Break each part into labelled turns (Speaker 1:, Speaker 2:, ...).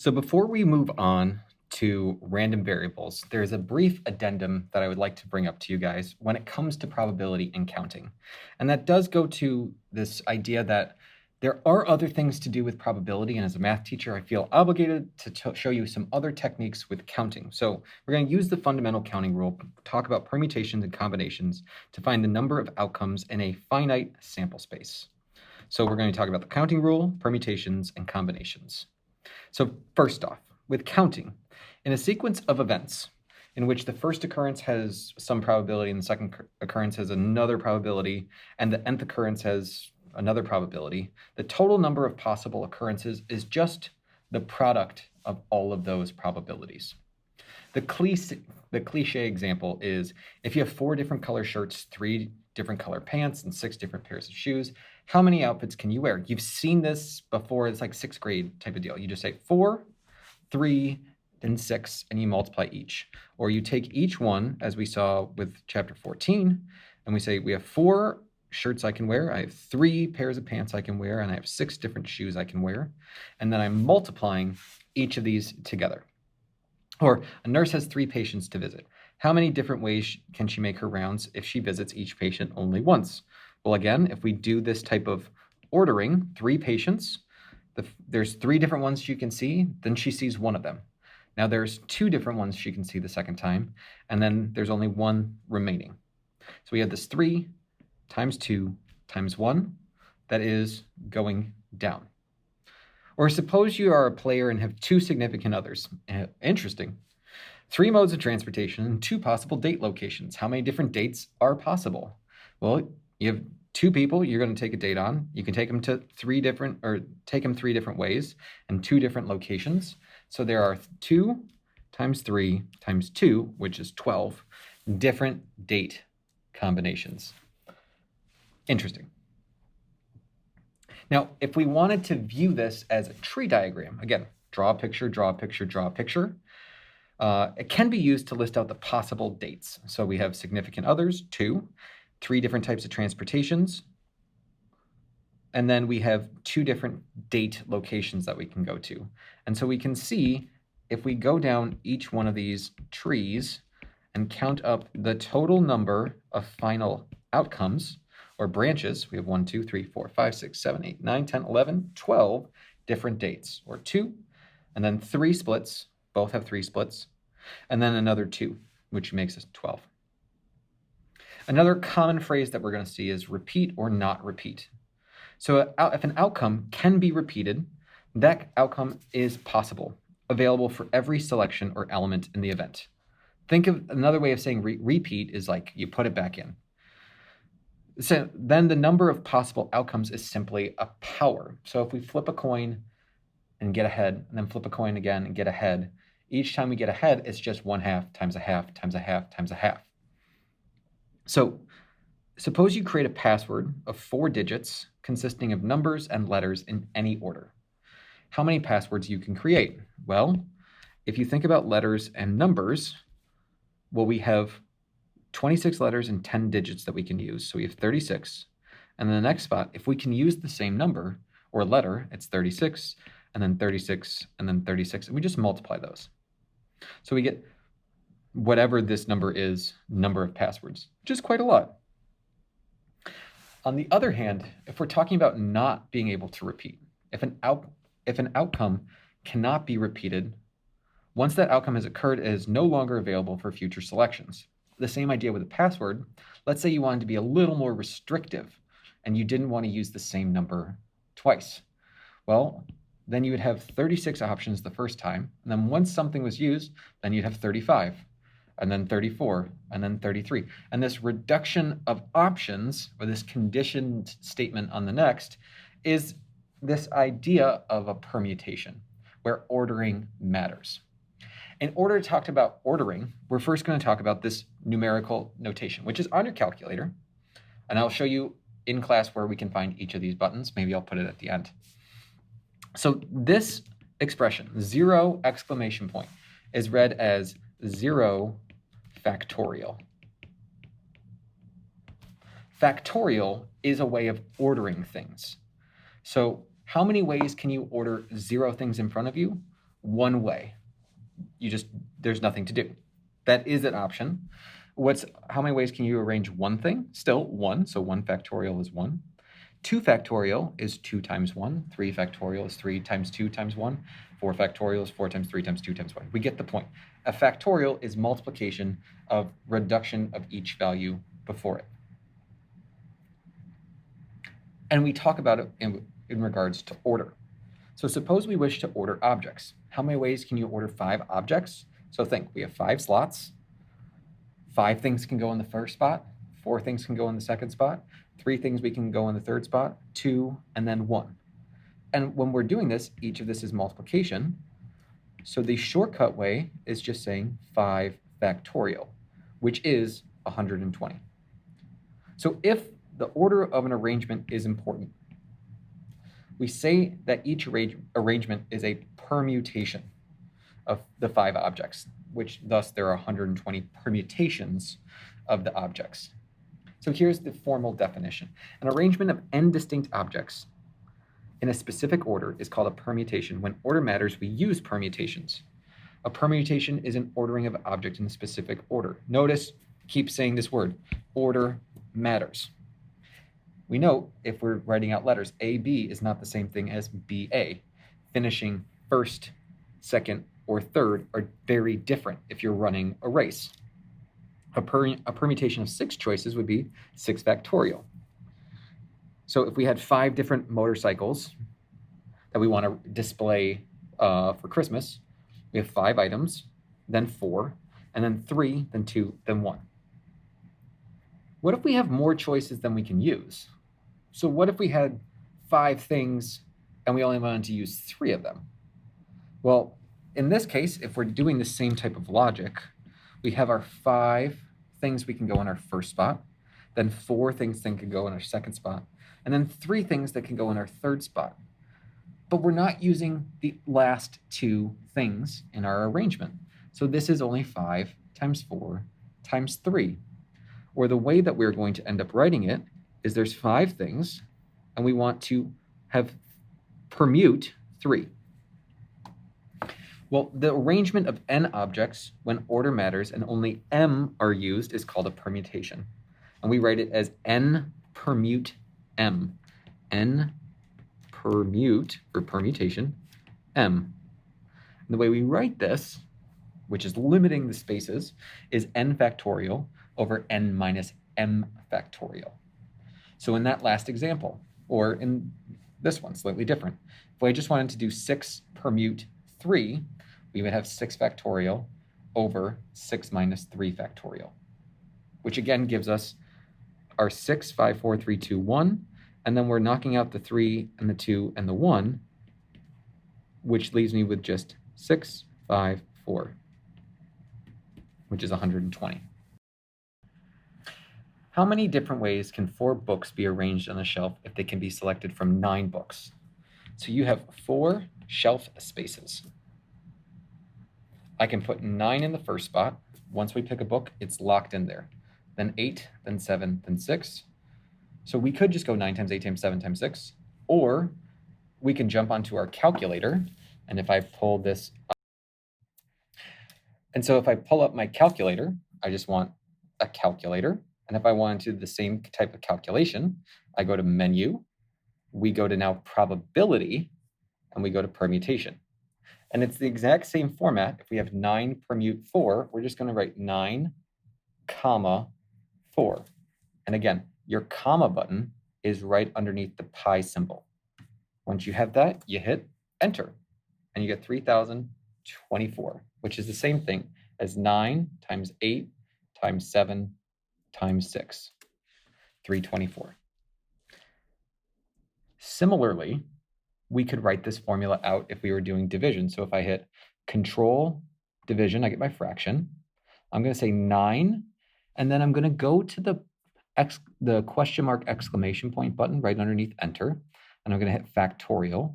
Speaker 1: So before we move on to random variables, there's a brief addendum that I would like to bring up to you guys when it comes to probability and counting. And that does go to this idea that there are other things to do with probability, and as a math teacher, I feel obligated to show you some other techniques with counting. So we're going to use the fundamental counting rule, talk about permutations and combinations to find the number of outcomes in a finite sample space. So we're going to talk about the counting rule, permutations, and combinations. So first off, with counting, in a sequence of events in which the first occurrence has some probability and the second occurrence has another probability and the nth occurrence has another probability, the total number of possible occurrences is just the product of all of those probabilities. The cliche example is if you have 4 different color shirts, 3 different color pants, and 6 different pairs of shoes, how many outfits can you wear? You've seen this before. It's like 6th grade type of deal. You just say 4, 3, then 6, and you multiply each. Or you take each one, as we saw with chapter 14, and we say we have 4 shirts I can wear, I have 3 pairs of pants I can wear, and I have 6 different shoes I can wear. And then I'm multiplying each of these together. Or a nurse has 3 patients to visit. How many different ways can she make her rounds if she visits each patient only once? Well, again, if we do this type of ordering, 3 patients, there's 3 different ones she can see, then she sees one of them. Now there's 2 different ones she can see the second time, and then there's only 1 remaining. So we have this 3 times 2 times 1 that is going down. Or suppose you are a player and have 2 significant others. Interesting. 3 modes of transportation and 2 possible date locations. How many different dates are possible? Well, you have 2 people you're going to take a date on. You can take them to 3 different ways and 2 different locations. So there are 2 times 3 times 2, which is 12, different date combinations. Interesting. Now, if we wanted to view this as a tree diagram, again, draw a picture, draw a picture, draw a picture. It can be used to list out the possible dates. So we have significant others, 2, 3 different types of transportations, and then we have 2 different date locations that we can go to. And so we can see if we go down each one of these trees and count up the total number of final outcomes or branches, we have 1, 2, 3, 4, 5, 6, 7, 8, 9, 10, 11, 12 different dates, or 2, and then 3 splits, both have 3 splits, and then another 2, which makes us 12. Another common phrase that we're going to see is repeat or not repeat. So if an outcome can be repeated, that outcome is possible, available for every selection or element in the event. Think of another way of saying repeat is like you put it back in. So then the number of possible outcomes is simply a power. So if we flip a coin and get ahead, and then flip a coin again and get ahead, each time we get ahead, it's just 1/2 times a half times a half times a half. So suppose you create a password of 4 digits consisting of numbers and letters in any order. How many passwords you can create? Well, if you think about letters and numbers, well, we have 26 letters and 10 digits that we can use. So we have 36. And then the next spot, if we can use the same number or letter, it's 36, and then 36, and then 36, and we just multiply those. So we get whatever this number is, number of passwords, which is quite a lot. On the other hand, if we're talking about not being able to repeat, if an outcome cannot be repeated, once that outcome has occurred, it is no longer available for future selections. The same idea with a password. Let's say you wanted to be a little more restrictive and you didn't want to use the same number twice. Well, then you would have 36 options the first time, and then once something was used, then you'd have 35, and then 34, and then 33. And this reduction of options, or this conditioned statement on the next, is this idea of a permutation, where ordering matters. In order to talk about ordering, we're first going to talk about this numerical notation, which is on your calculator. And I'll show you in class where we can find each of these buttons. Maybe I'll put it at the end. So this expression, 0 exclamation point, is read as 0 factorial. Factorial is a way of ordering things. So how many ways can you order 0 things in front of you? one way. There's nothing to do. That is an option. How many ways can you arrange one thing? Still one, so 1 factorial is 1. 2 factorial is 2 times 1. 3 factorial is 3 times 2 times 1. 4 factorial is 4 times 3 times 2 times 1. We get the point. A factorial is multiplication of reduction of each value before it. And we talk about it in regards to order. So suppose we wish to order objects. How many ways can you order 5 objects? So think, we have 5 slots. 5 things can go in the first spot. 4 things can go in the second spot. 3 things we can go in the third spot. 2, and then 1. And when we're doing this, each of this is multiplication. So the shortcut way is just saying 5 factorial, which is 120. So if the order of an arrangement is important, we say that each arrangement is a permutation of the 5 objects, which thus there are 120 permutations of the objects. So here's the formal definition. An arrangement of n distinct objects in a specific order is called a permutation. When order matters, we use permutations. A permutation is an ordering of an object in a specific order. Notice, keep saying this word, order matters. We know if we're writing out letters, AB is not the same thing as BA. Finishing first, second, or third are very different if you're running a race. A permutation of 6 choices would be 6 factorial. So if we had 5 different motorcycles that we want to display for Christmas, we have 5 items, then 4, and then 3, then 2, then 1. What if we have more choices than we can use? So what if we had 5 things and we only wanted to use 3 of them? Well, in this case, if we're doing the same type of logic, we have our 5 things we can go in our first spot, then 4 things that can go in our second spot, and then 3 things that can go in our third spot. But we're not using the last 2 things in our arrangement. So this is only 5 times 4 times 3. Or the way that we're going to end up writing it is there's 5 things, and we want to have permute 3. Well, the arrangement of n objects when order matters and only m are used is called a permutation. And we write it as n permute m. N permute, or permutation, m. And the way we write this, which is limiting the spaces, is n factorial over n minus m factorial. So in that last example, or in this one, slightly different, if I just wanted to do 6 permute 3, we would have 6 factorial over 6 minus 3 factorial, which again gives us our 6, 5, 4, 3, 2, 1, and then we're knocking out the 3 and the 2 and the 1, which leaves me with just 6, 5, 4, which is 120. How many different ways can 4 books be arranged on a shelf if they can be selected from 9 books? So you have 4 shelf spaces. I can put 9 in the first spot. Once we pick a book, it's locked in there. Then 8, then 7, then 6. So we could just go 9 times 8 times 7 times 6, or we can jump onto our calculator, and if I pull this up, and so if I pull up my calculator, I just want a calculator, and if I wanted to do the same type of calculation, I go to menu, we go to now probability, and we go to permutation. And it's the exact same format. If we have 9 permute 4, we're just going to write 9, comma 4. And again, your comma button is right underneath the pi symbol. Once you have that, you hit enter, and you get 3024, which is the same thing as 9 times 8 times 7 times 6, 324. Similarly, we could write this formula out if we were doing division. So if I hit control division, I get my fraction. I'm going to say 9, and then I'm going to go to the question mark exclamation point button right underneath enter, and I'm going to hit factorial,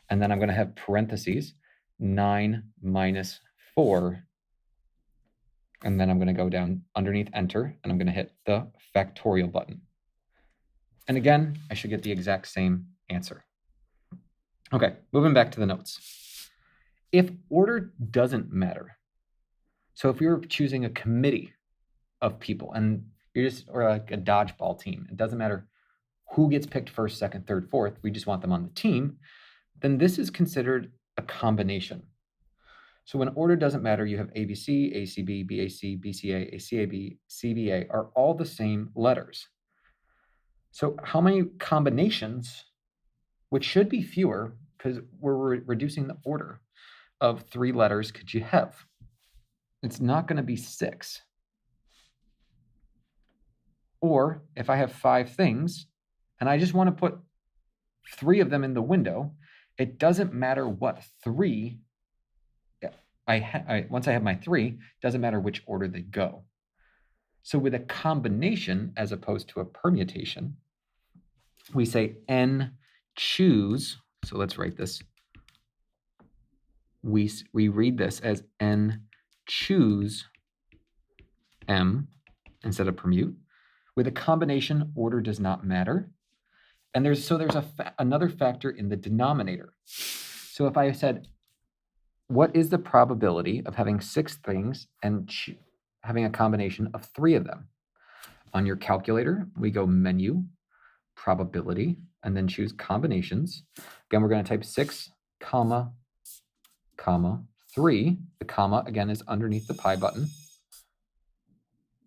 Speaker 1: and then I'm going to have parentheses 9 minus 4, and then I'm going to go down underneath enter, and I'm going to hit the factorial button. And again, I should get the exact same answer. Okay, moving back to the notes. If order doesn't matter, so if you're choosing a committee of people and you're just, or like a dodgeball team, it doesn't matter who gets picked first, second, third, fourth, we just want them on the team, then this is considered a combination. So when order doesn't matter, you have ABC, ACB, BAC, BCA, ACAB, CBA are all the same letters. So how many combinations, which should be fewer because we're reducing the order of 3 letters, could you have? It's not going to be 6. Or if I have 5 things and I just want to put 3 of them in the window, it doesn't matter what 3 once I have my 3, doesn't matter which order they go. So with a combination as opposed to a permutation, we say n choose. So let's write this. We read this as n choose m instead of permute. With a combination, order does not matter. And there's another factor in the denominator. So if I said, what is the probability of having 6 things and having a combination of 3 of them? On your calculator, we go menu, probability, and then choose combinations. Again, we're going to type 6, comma, 3. The comma, again, is underneath the pi button.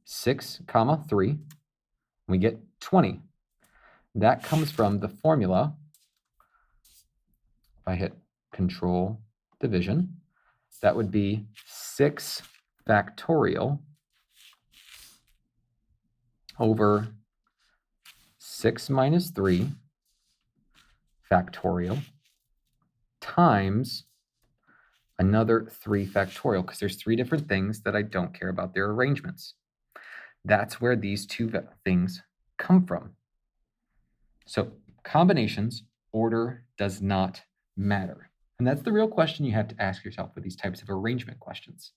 Speaker 1: 6, 3. We get 20. That comes from the formula. If I hit Control Division, that would be 6 factorial over 6 minus 3 factorial times another 3 factorial, because there's 3 different things that I don't care about their arrangements. That's where these 2 things come from. So combinations, order does not matter. And that's the real question you have to ask yourself with these types of arrangement questions.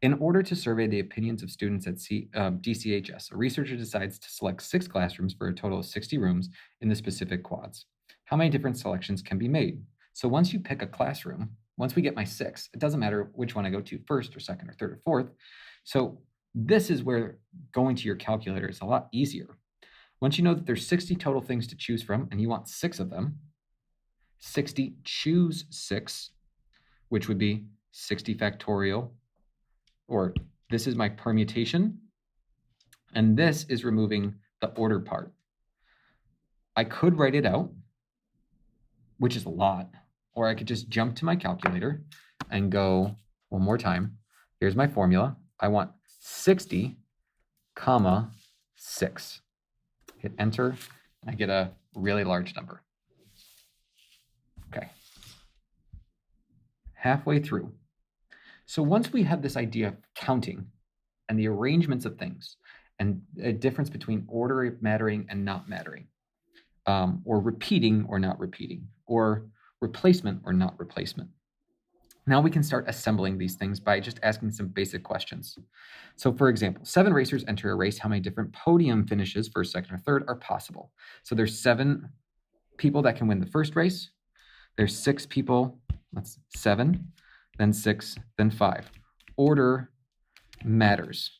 Speaker 1: In order to survey the opinions of students at DCHS, a researcher decides to select 6 classrooms for a total of 60 rooms in the specific quads. How many different selections can be made? So once you pick a classroom, once we get my 6, it doesn't matter which one I go to first or second or third or fourth. So this is where going to your calculator is a lot easier. Once you know that there's 60 total things to choose from and you want 6 of them, 60 choose 6, which would be 60 factorial, or this is my permutation, and this is removing the order part. I could write it out, which is a lot, or I could just jump to my calculator and go one more time. Here's my formula. I want 60, 6. Hit enter, and I get a really large number. Okay. Halfway through. So once we have this idea of counting and the arrangements of things and a difference between order mattering and not mattering, or repeating or not repeating, or replacement or not replacement, now we can start assembling these things by just asking some basic questions. So for example, 7 racers enter a race. How many different podium finishes, first, second, or third, are possible? So there's 7 people that can win the first race. There's 6 people, that's 7, then 6, then 5. Order matters.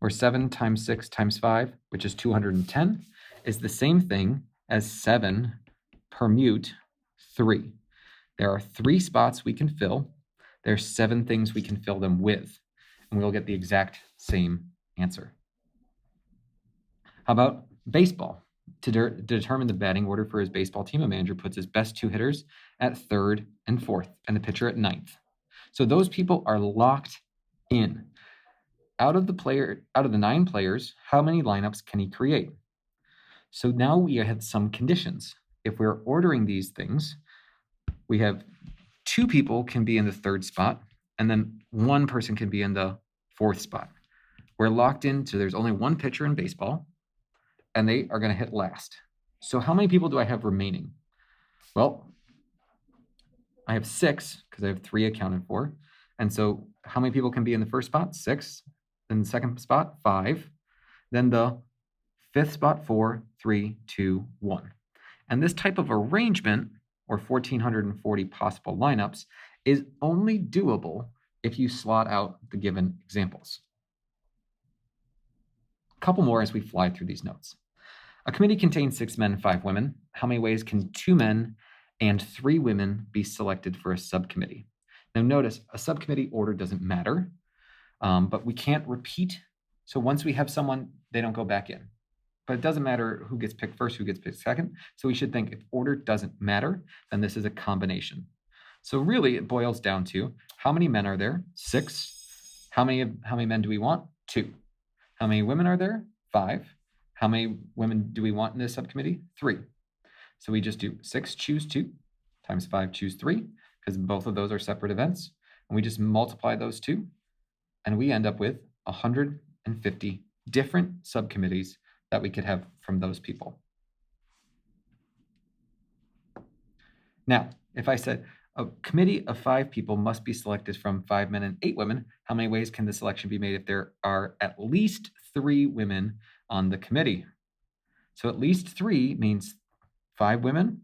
Speaker 1: Or 7 times 6 times 5, which is 210, is the same thing as 7 permute 3. There are 3 spots we can fill. There's 7 things we can fill them with, and we'll get the exact same answer. How about baseball? To determine the batting order for his baseball team, a manager puts his best 2 hitters at 3rd and 4th, and the pitcher at 9th. So those people are locked in. Out of the 9 players, how many lineups can he create? So now we have some conditions. If we're ordering these things, we have 2 people can be in the 3rd spot, and then 1 person can be in the 4th spot. We're locked in, so there's only 1 pitcher in baseball, and they are going to hit last. So how many people do I have remaining? Well, I have 6 because I have 3 accounted for. And so how many people can be in the 1st spot? 6. Then the 2nd spot, 5. Then the 5th spot, 4, 3, 2, 1. And this type of arrangement or 1,440 possible lineups is only doable if you slot out the given examples. A couple more as we fly through these notes. A committee contains 6 men and 5 women. How many ways can 2 men and 3 women be selected for a subcommittee? Now notice, a subcommittee order doesn't matter, but we can't repeat. So once we have someone, they don't go back in. But it doesn't matter who gets picked first, who gets picked second. So we should think if order doesn't matter, then this is a combination. So really it boils down to how many men are there? 6. How many men do we want? 2. How many women are there? 5. How many women do we want in this subcommittee? 3. So we just do 6 choose 2 times 5 choose 3, because both of those are separate events. And we just multiply those two, and we end up with 150 different subcommittees that we could have from those people. Now, if I said a committee of 5 people must be selected from 5 men and 8 women, how many ways can the selection be made if there are at least 3 women on the committee? So at least 3 means 5 women,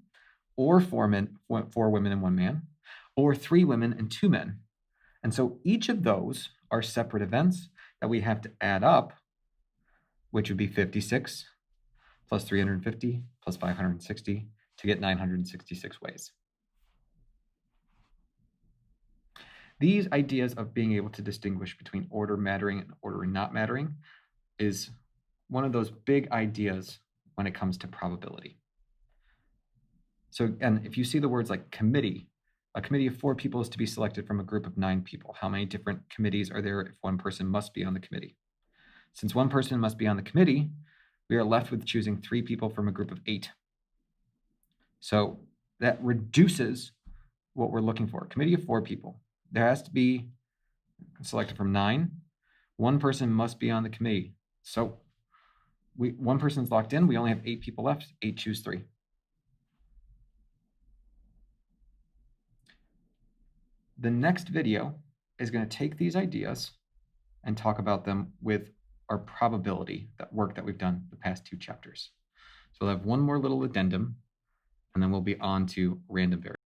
Speaker 1: or 4 women and 1 man, or 3 women and 2 men. And so each of those are separate events that we have to add up, which would be 56 plus 350 plus 560 to get 966 ways. These ideas of being able to distinguish between order mattering and order not mattering is one of those big ideas when it comes to probability. So again, if you see the words like committee, a committee of 4 people is to be selected from a group of 9 people. How many different committees are there if one person must be on the committee? Since one person must be on the committee, we are left with choosing 3 people from a group of 8. So that reduces what we're looking for. A committee of 4 people. There has to be selected from 9. One person must be on the committee. So one person's locked in. We only have 8 people left. 8 choose 3. The next video is going to take these ideas and talk about them with our probability, that work that we've done the past 2 chapters. So we'll have one more little addendum, and then we'll be on to random variables.